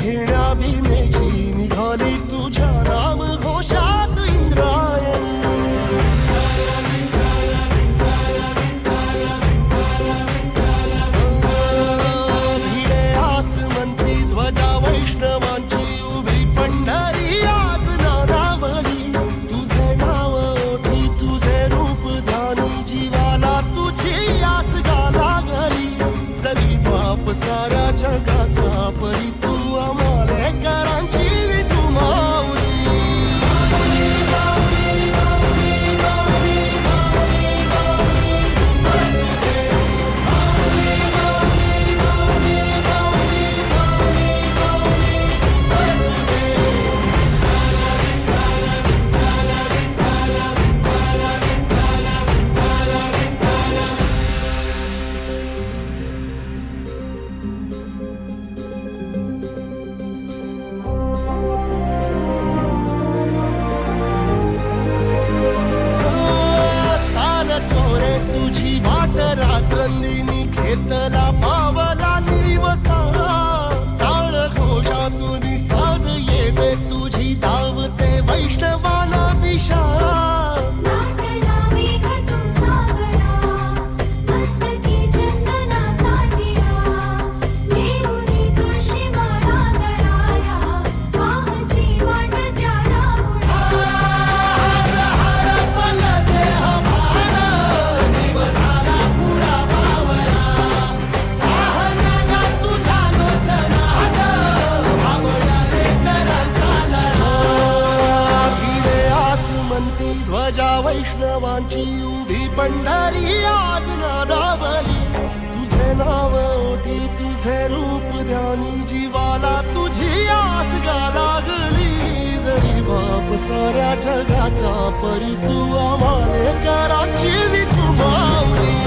घेण्या भीमेची निघाली तुझ्या नाम घोषात इंद्रायणी. भिडे आसमंती ध्वजा वैष्णवांची उभी पंढरी आज नानावली. तुझे नाव ओठी तुझे रूप ध्यानी जीवाला तुझी आस गा लागली. जरी बाप साऱ्या जगाचा परी तू आमालेकरांची विठू माऊली. तुझी वाट रात्रंदिनी घेतला पावला दिवसा. टाळ घोषातून साध येते तुझी धावते वैष्णवाना दिशा. ध्वजा वैष्णवांची उभी पंढरी आज नादावली. तुझे नाव ओठी तुझे रूप ध्यानी जीवाला तुझी आस गा लागली. जरी बाप साऱ्या जगाचा परी तू आमालेकरांची विठू माऊली.